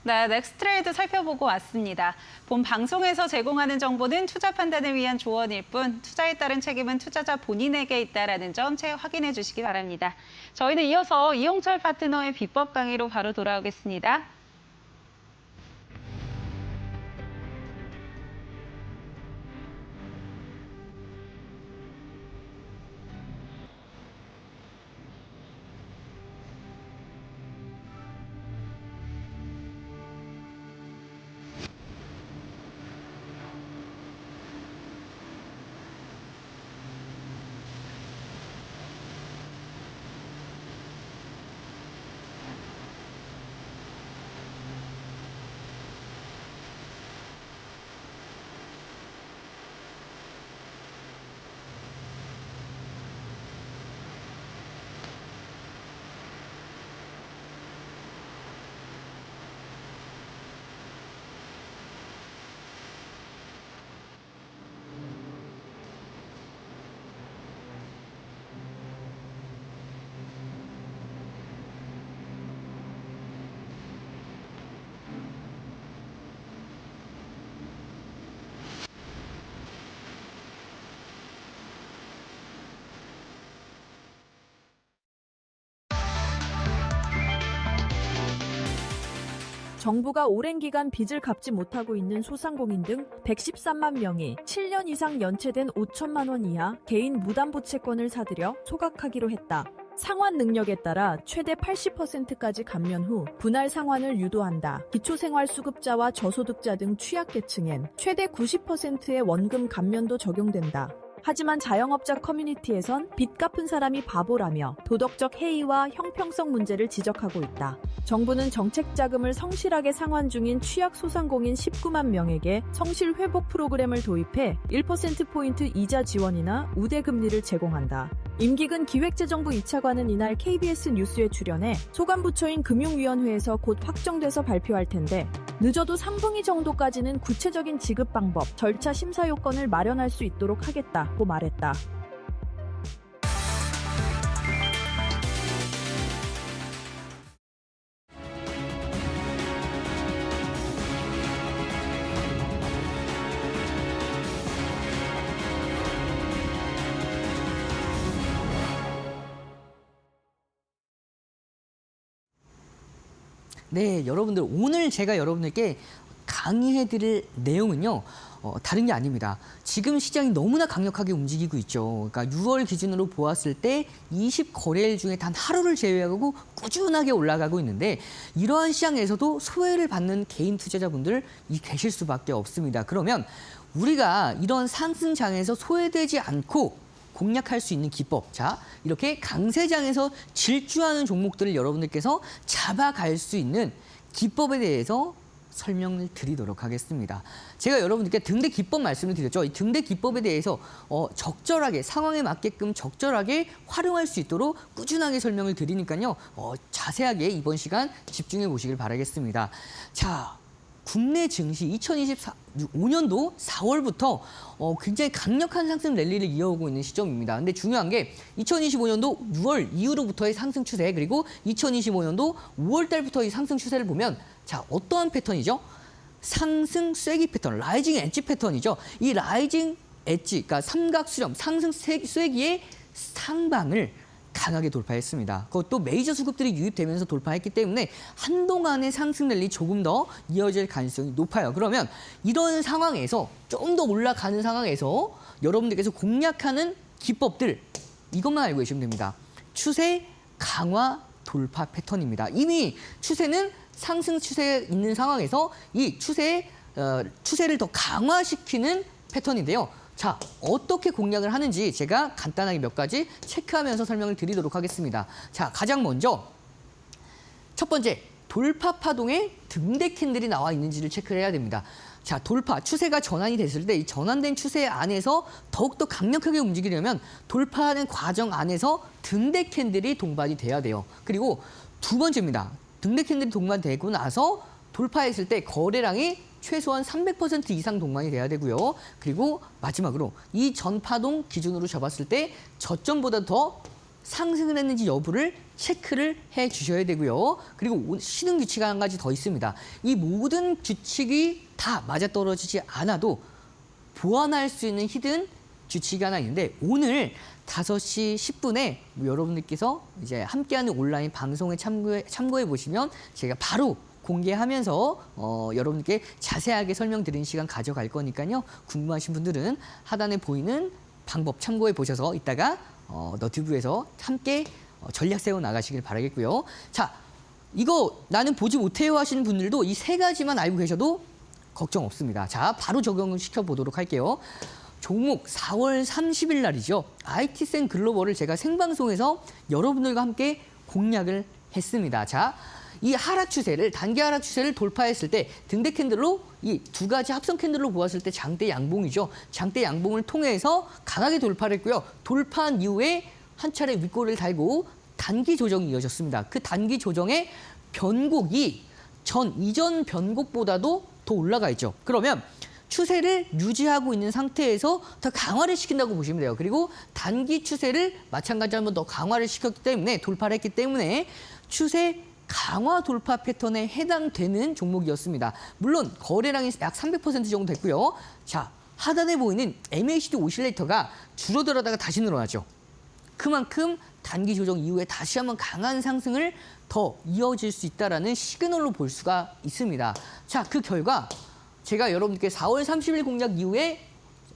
네, 넥스트레이드 살펴보고 왔습니다. 본 방송에서 제공하는 정보는 투자 판단을 위한 조언일 뿐 투자에 따른 책임은 투자자 본인에게 있다는 점 확인해 주시기 바랍니다. 저희는 이어서 이용철 파트너의 비법 강의로 바로 돌아오겠습니다. 정부가 오랜 기간 빚을 갚지 못하고 있는 소상공인 등 113만 명이 7년 이상 연체된 5천만 원 이하 개인 무담보 채권을 사들여 소각하기로 했다. 상환 능력에 따라 최대 80%까지 감면 후 분할 상환을 유도한다. 기초생활수급자와 저소득자 등 취약계층엔 최대 90%의 원금 감면도 적용된다. 하지만 자영업자 커뮤니티에선 빚 갚은 사람이 바보라며 도덕적 해이와 형평성 문제를 지적하고 있다. 정부는 정책 자금을 성실하게 상환 중인 취약 소상공인 19만 명에게 성실 회복 프로그램을 도입해 1%포인트 이자 지원이나 우대 금리를 제공한다. 임기근 기획재정부 2차관은 이날 KBS 뉴스에 출연해 소관부처인 금융위원회에서 곧 확정돼서 발표할 텐데 늦어도 3분기 정도까지는 구체적인 지급 방법, 절차 심사 요건을 마련할 수 있도록 하겠다고 말했다. 네, 여러분들 오늘 제가 여러분들께 강의해드릴 내용은요. 다른 게 아닙니다. 지금 시장이 너무나 강력하게 움직이고 있죠. 그러니까 6월 기준으로 보았을 때 20거래일 중에 단 하루를 제외하고 꾸준하게 올라가고 있는데 이러한 시장에서도 소외를 받는 개인 투자자분들 계실 수밖에 없습니다. 그러면 우리가 이런 상승장에서 소외되지 않고 공략할 수 있는 기법. 자, 이렇게 강세장에서 질주하는 종목들을 여러분들께서 잡아갈 수 있는 기법에 대해서 설명을 드리도록 하겠습니다. 제가 여러분들께 등대 기법 말씀을 드렸죠. 이 등대 기법에 대해서 적절하게 상황에 맞게끔 적절하게 활용할 수 있도록 꾸준하게 설명을 드리니까요. 자세하게 이번 시간 집중해 보시길 바라겠습니다. 자, 국내 증시 2025년도 4월부터 굉장히 강력한 상승 랠리를 이어오고 있는 시점입니다. 근데 중요한 게 2025년도 6월 이후로부터의 상승 추세 그리고 2025년도 5월 달부터의 상승 추세를 보면 자, 어떠한 패턴이죠? 상승 쐐기 패턴, 라이징 엣지 패턴이죠. 이 라이징 엣지, 그러니까 삼각 수렴, 상승 쐐기의 상방을 강하게 돌파했습니다. 그것도 메이저 수급들이 유입되면서 돌파했기 때문에 한동안의 상승 랠리 조금 더 이어질 가능성이 높아요. 그러면 이런 상황에서 좀 더 올라가는 상황에서 여러분들께서 공략하는 기법들 이것만 알고 계시면 됩니다. 추세 강화 돌파 패턴입니다. 이미 추세는 상승 추세에 있는 상황에서 이 추세를 더 강화시키는 패턴인데요. 자, 어떻게 공략을 하는지 제가 간단하게 몇 가지 체크하면서 설명을 드리도록 하겠습니다. 자, 가장 먼저 첫 번째, 돌파 파동에 등대 캔들이 나와 있는지를 체크를 해야 됩니다. 자, 돌파, 추세가 전환이 됐을 때 이 전환된 추세 안에서 더욱더 강력하게 움직이려면 돌파하는 과정 안에서 등대 캔들이 동반이 돼야 돼요. 그리고 두 번째입니다. 등대 캔들이 동반되고 나서 돌파했을 때 거래량이 최소한 300% 이상 동반이 돼야 되고요. 그리고 마지막으로 이 전파동 기준으로 잡았을 때 저점보다 더 상승을 했는지 여부를 체크를 해 주셔야 되고요. 그리고 시능 규칙이 한 가지 더 있습니다. 이 모든 규칙이 다 맞아떨어지지 않아도 보완할 수 있는 히든 규칙이 하나 있는데 오늘 5시 10분에 여러분들께서 이제 함께하는 온라인 방송에 참고해 보시면 제가 바로 공개하면서 여러분께 자세하게 설명드리는 시간 가져갈 거니까요. 궁금하신 분들은 하단에 보이는 방법 참고해 보셔서 이따가 너튜브에서 함께 전략 세워 나가시길 바라겠고요. 자, 이거 나는 보지 못해요 하시는 분들도 이 세 가지만 알고 계셔도 걱정 없습니다. 자, 바로 적용을 시켜보도록 할게요. 종목 4월 30일 날이죠. IT센 글로벌을 제가 생방송에서 여러분들과 함께 공략을 했습니다. 자, 이 하락 추세를 단기 하락 추세를 돌파했을 때 등대 캔들로 이 두 가지 합성 캔들로 보았을 때 장대 양봉이죠. 장대 양봉을 통해서 강하게 돌파를 했고요. 돌파한 이후에 한 차례 윗골을 달고 단기 조정이 이어졌습니다. 그 단기 조정의 변곡이 이전 변곡보다도 더 올라가 있죠. 그러면 추세를 유지하고 있는 상태에서 더 강화를 시킨다고 보시면 돼요. 그리고 단기 추세를 마찬가지로 한번 더 강화를 시켰기 때문에 돌파를 했기 때문에 추세 강화 돌파 패턴에 해당되는 종목이었습니다. 물론 거래량이 약 300% 정도 됐고요. 자, 하단에 보이는 MACD 오실레이터가 줄어들었다가 다시 늘어나죠. 그만큼 단기 조정 이후에 다시 한번 강한 상승을 더 이어질 수 있다라는 시그널로 볼 수가 있습니다. 자, 그 결과 제가 여러분들께 4월 30일 공략 이후에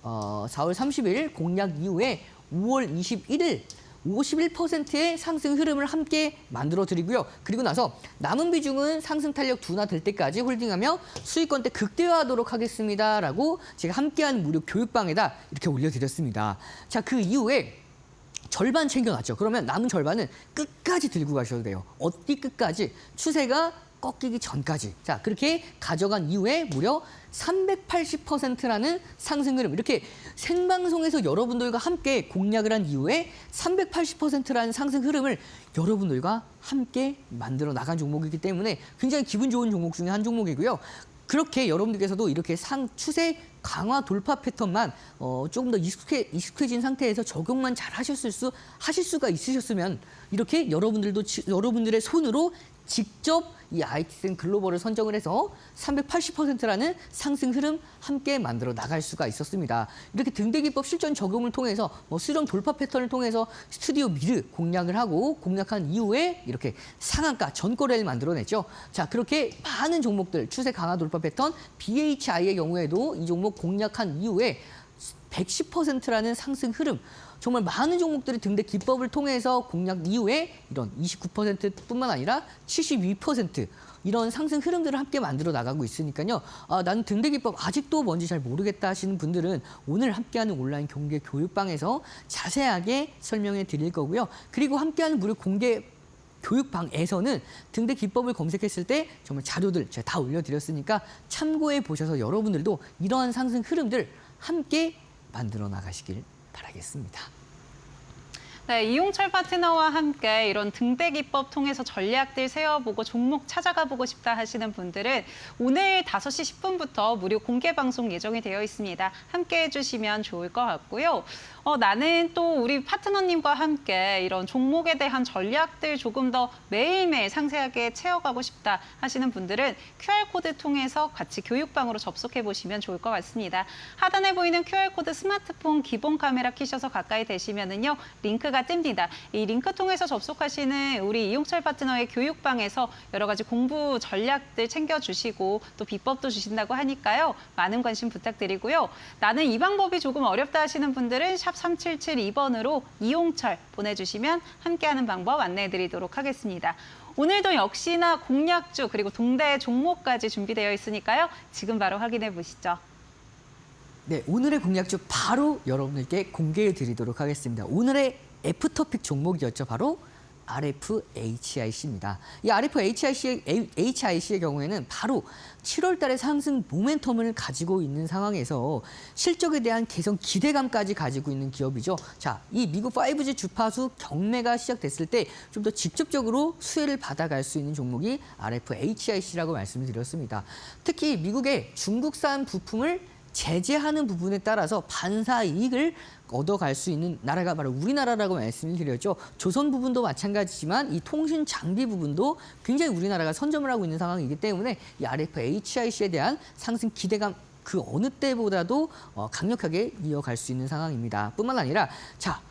4월 30일 공략 이후에 5월 21일 51%의 상승 흐름을 함께 만들어 드리고요. 그리고 나서 남은 비중은 상승 탄력 둔화될 때까지 홀딩하며 수익권 때 극대화하도록 하겠습니다라고 제가 함께하는 무료 교육방에다 이렇게 올려드렸습니다. 자, 그 이후에 절반 챙겨놨죠. 그러면 남은 절반은 끝까지 들고 가셔도 돼요. 어디 끝까지? 추세가 꺾이기 전까지. 자, 그렇게 가져간 이후에 무려 380%라는 상승 흐름. 이렇게 생방송에서 여러분들과 함께 공략을 한 이후에 380%라는 상승 흐름을 여러분들과 함께 만들어 나간 종목이기 때문에 굉장히 기분 좋은 종목 중에 한 종목이고요. 그렇게 여러분들께서도 이렇게 추세 강화 돌파 패턴만 조금 더 익숙해진 상태에서 적용만 잘 하실 수가 있으셨으면 이렇게 여러분들의 손으로 직접 이 IT센 글로벌을 선정을 해서 380%라는 상승 흐름 함께 만들어 나갈 수가 있었습니다. 이렇게 등대기법 실전 적용을 통해서 수렴 돌파 패턴을 통해서 스튜디오 미르 공략을 하고 공략한 이후에 이렇게 상한가 전거래를 만들어냈죠. 자, 그렇게 많은 종목들 추세 강화 돌파 패턴 BHI의 경우에도 이 종목 공략한 이후에 110%라는 상승 흐름, 정말 많은 종목들이 등대 기법을 통해서 공략 이후에 이런 29%뿐만 아니라 72% 이런 상승 흐름들을 함께 만들어 나가고 있으니까요. 나는 등대 기법 아직도 뭔지 잘 모르겠다 하시는 분들은 오늘 함께하는 온라인 공개 교육방에서 자세하게 설명해 드릴 거고요. 그리고 함께하는 무료 공개 교육방에서는 등대 기법을 검색했을 때 정말 자료들 제가 다 올려드렸으니까 참고해 보셔서 여러분들도 이러한 상승 흐름들 함께 만들어 나가시길 바라겠습니다. 네, 이용철 파트너와 함께 이런 등대 기법 통해서 전략들 세워보고 종목 찾아가 보고 싶다 하시는 분들은 오늘 5시 10분부터 무료 공개 방송 예정이 되어 있습니다. 함께 해주시면 좋을 것 같고요. 나는 또 우리 파트너님과 함께 이런 종목에 대한 전략들 조금 더 매일매일 상세하게 채워가고 싶다 하시는 분들은 QR코드 통해서 같이 교육방으로 접속해 보시면 좋을 것 같습니다. 하단에 보이는 QR코드 스마트폰 기본 카메라 켜셔서 가까이 대시면은요, 링크가 뜹니다. 이 링크 통해서 접속하시는 우리 이용철 파트너의 교육방에서 여러 가지 공부 전략들 챙겨주시고 또 비법도 주신다고 하니까요. 많은 관심 부탁드리고요. 나는 이 방법이 조금 어렵다 하시는 분들은 샵 3772번으로 이용철 보내주시면 함께하는 방법 안내해드리도록 하겠습니다. 오늘도 역시나 공략주 그리고 동대 종목까지 준비되어 있으니까요. 지금 바로 확인해 보시죠. 네, 오늘의 공략주 바로 여러분들께 공개해 드리도록 하겠습니다. 오늘의 애프터픽 종목이었죠. 바로 RFHIC입니다. 이 RFHIC의 경우에는 바로 7월 달에 상승 모멘텀을 가지고 있는 상황에서 실적에 대한 개선 기대감까지 가지고 있는 기업이죠. 자, 이 미국 5G 주파수 경매가 시작됐을 때 좀 더 직접적으로 수혜를 받아갈 수 있는 종목이 RFHIC라고 말씀을 드렸습니다. 특히 미국의 중국산 부품을 제재하는 부분에 따라서 반사 이익을 얻어갈 수 있는 나라가 바로 우리나라라고 말씀을 드렸죠. 조선 부분도 마찬가지지만 이 통신 장비 부분도 굉장히 우리나라가 선점을 하고 있는 상황이기 때문에 이 RFHIC에 대한 상승 기대감 그 어느 때보다도 강력하게 이어갈 수 있는 상황입니다. 뿐만 아니라 자,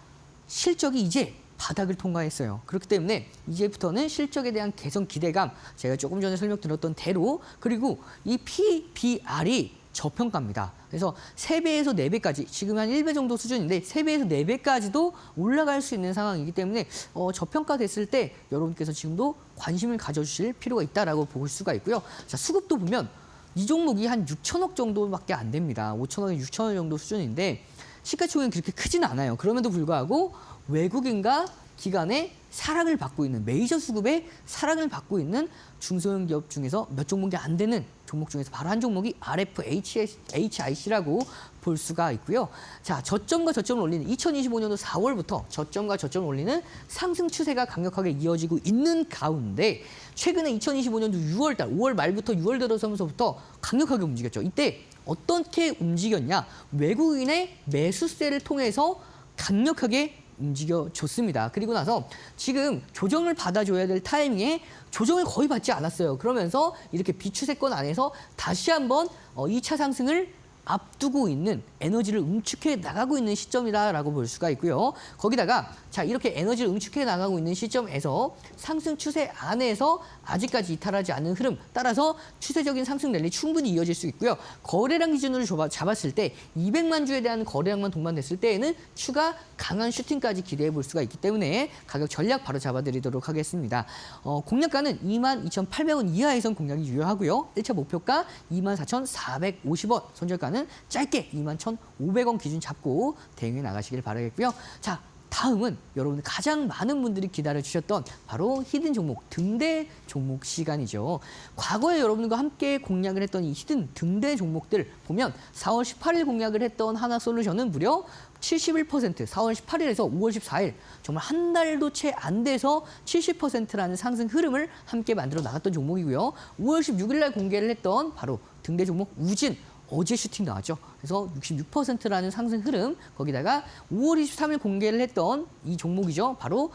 실적이 이제 바닥을 통과했어요. 그렇기 때문에 이제부터는 실적에 대한 개선 기대감, 제가 조금 전에 설명드렸던 대로, 그리고 이 PBR이 저평가입니다. 그래서 3배에서 4배까지, 지금 한 1배 정도 수준인데 3배에서 4배까지도 올라갈 수 있는 상황이기 때문에 저평가됐을 때 여러분께서 지금도 관심을 가져주실 필요가 있다라고 볼 수가 있고요. 자, 수급도 보면 이 종목이 한 6천억 정도밖에 안 됩니다. 5천억에 6천억 정도 수준인데 시가총액이 그렇게 크진 않아요. 그럼에도 불구하고 외국인과 기관의 사랑을 받고 있는, 메이저 수급의 사랑을 받고 있는 중소형 기업 중에서 몇 종목이 안 되는 종목 중에서 바로 한 종목이 RFHIC라고 볼 수가 있고요. 자, 저점과 저점을 올리는 2025년도 4월부터 저점과 저점을 올리는 상승 추세가 강력하게 이어지고 있는 가운데 최근에 2025년도 6월달, 5월 말부터 6월 들어서면서부터 강력하게 움직였죠. 이때 어떻게 움직였냐? 외국인의 매수세를 통해서 강력하게 움직여줬습니다. 그리고 나서 지금 조정을 받아줘야 될 타이밍에 조정을 거의 받지 않았어요. 그러면서 이렇게 비추세권 안에서 다시 한번 2차 상승을 앞두고 있는 에너지를 응축해 나가고 있는 시점이다라고 볼 수가 있고요. 거기다가 자 이렇게 에너지를 응축해 나가고 있는 시점에서 상승 추세 안에서 아직까지 이탈하지 않은 흐름 따라서 추세적인 상승 랠리 충분히 이어질 수 있고요. 거래량 기준으로 잡았을 때 200만 주에 대한 거래량만 동반됐을 때에는 추가 강한 슈팅까지 기대해 볼 수가 있기 때문에 가격 전략 바로 잡아드리도록 하겠습니다. 공략가는 22,800원 이하에선 공략이 유효하고요. 1차 목표가 24,450원, 손절가는 짧게 21,500원 기준 잡고 대응해 나가시길 바라겠고요. 자, 다음은 여러분 가장 많은 분들이 기다려주셨던 바로 히든 종목, 등대 종목 시간이죠. 과거에 여러분과 함께 공략을 했던 이 히든 등대 종목들 보면 4월 18일 공략을 했던 하나솔루션은 무려 71%, 4월 18일에서 5월 14일 정말 한 달도 채 안 돼서 70%라는 상승 흐름을 함께 만들어 나갔던 종목이고요. 5월 16일 날 공개를 했던 바로 등대 종목 우진, 어제 슈팅 나왔죠. 그래서 66%라는 상승 흐름, 거기다가 5월 23일 공개를 했던 이 종목이죠. 바로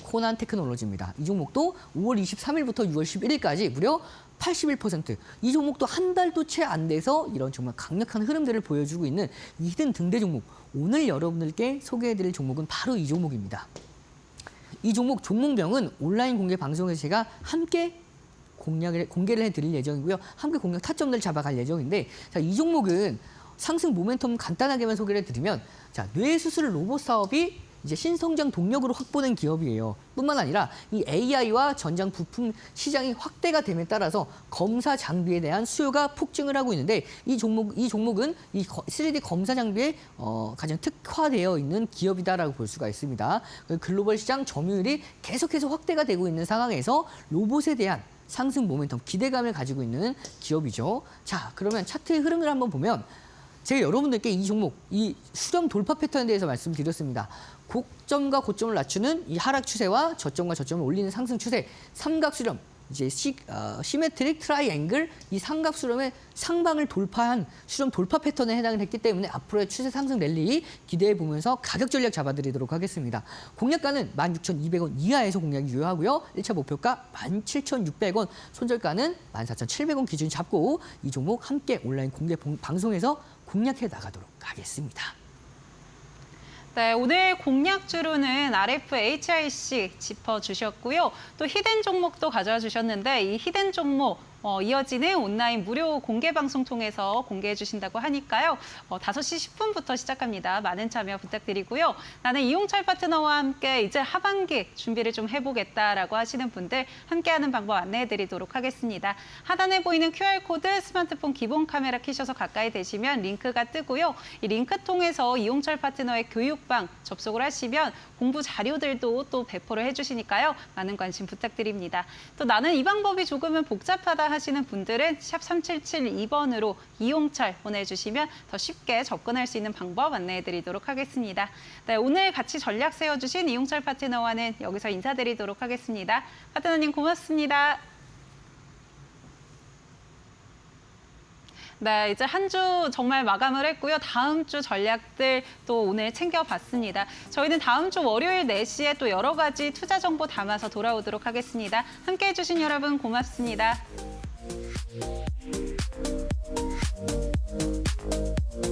코난 테크놀로지입니다. 이 종목도 5월 23일부터 6월 11일까지 무려 81%. 이 종목도 한 달도 채 안 돼서 이런 정말 강력한 흐름들을 보여주고 있는 이 히든 등대 종목. 오늘 여러분들께 소개해드릴 종목은 바로 이 종목입니다. 이 종목명은 온라인 공개 방송에서 제가 함께 공개를 해드릴 예정이고요. 함께 공략 타점들 잡아갈 예정인데, 자, 이 종목은 상승 모멘텀 간단하게만 소개를 해드리면, 자, 뇌수술 로봇 사업이 이제 신성장 동력으로 확보된 기업이에요. 뿐만 아니라 이 AI와 전장 부품 시장이 확대가 됨에 따라서 검사 장비에 대한 수요가 폭증을 하고 있는데 이 종목은 이 3D 검사 장비에 가장 특화되어 있는 기업이다라고 볼 수가 있습니다. 글로벌 시장 점유율이 계속해서 확대가 되고 있는 상황에서 로봇에 대한 상승 모멘텀 기대감을 가지고 있는 기업이죠. 자, 그러면 차트의 흐름을 한번 보면 제가 여러분들께 이 종목, 이 수렴 돌파 패턴에 대해서 말씀드렸습니다. 고점과 고점을 낮추는 이 하락 추세와 저점과 저점을 올리는 상승 추세, 삼각 수렴, 이제 시메트릭 트라이앵글, 이 삼각 수렴의 상방을 돌파한 수렴 돌파 패턴에 해당을 했기 때문에 앞으로의 추세 상승 랠리 기대해 보면서 가격 전략 잡아드리도록 하겠습니다. 공략가는 16,200원 이하에서 공략이 유효하고요. 1차 목표가 17,600원, 손절가는 14,700원 기준 잡고 이 종목 함께 온라인 공개 방송에서 공략해 나가도록 하겠습니다. 네, 오늘 공략주로는 RFHIC 짚어주셨고요. 또 히든 종목도 가져와 주셨는데 이 히든 종목 이어지는 온라인 무료 공개 방송 통해서 공개해 주신다고 하니까요. 5시 10분부터 시작합니다. 많은 참여 부탁드리고요. 나는 이용철 파트너와 함께 이제 하반기 준비를 좀 해보겠다라고 하시는 분들 함께하는 방법 안내해 드리도록 하겠습니다. 하단에 보이는 QR코드 스마트폰 기본 카메라 켜셔서 가까이 되시면 링크가 뜨고요. 이 링크 통해서 이용철 파트너의 교육방 접속을 하시면 공부 자료들도 또 배포를 해주시니까요. 많은 관심 부탁드립니다. 또 나는 이 방법이 조금은 복잡하다 하시는 분들은 샵 3772번으로 이용철 보내주시면 더 쉽게 접근할 수 있는 방법 안내해드리도록 하겠습니다. 네, 오늘 같이 전략 세워주신 이용철 파트너와는 여기서 인사드리도록 하겠습니다. 파트너님 고맙습니다. 네, 이제 한 주 정말 마감을 했고요. 다음 주 전략들 또 오늘 챙겨봤습니다. 저희는 다음 주 월요일 4시에 또 여러 가지 투자 정보 담아서 돌아오도록 하겠습니다. 함께해 주신 여러분 고맙습니다.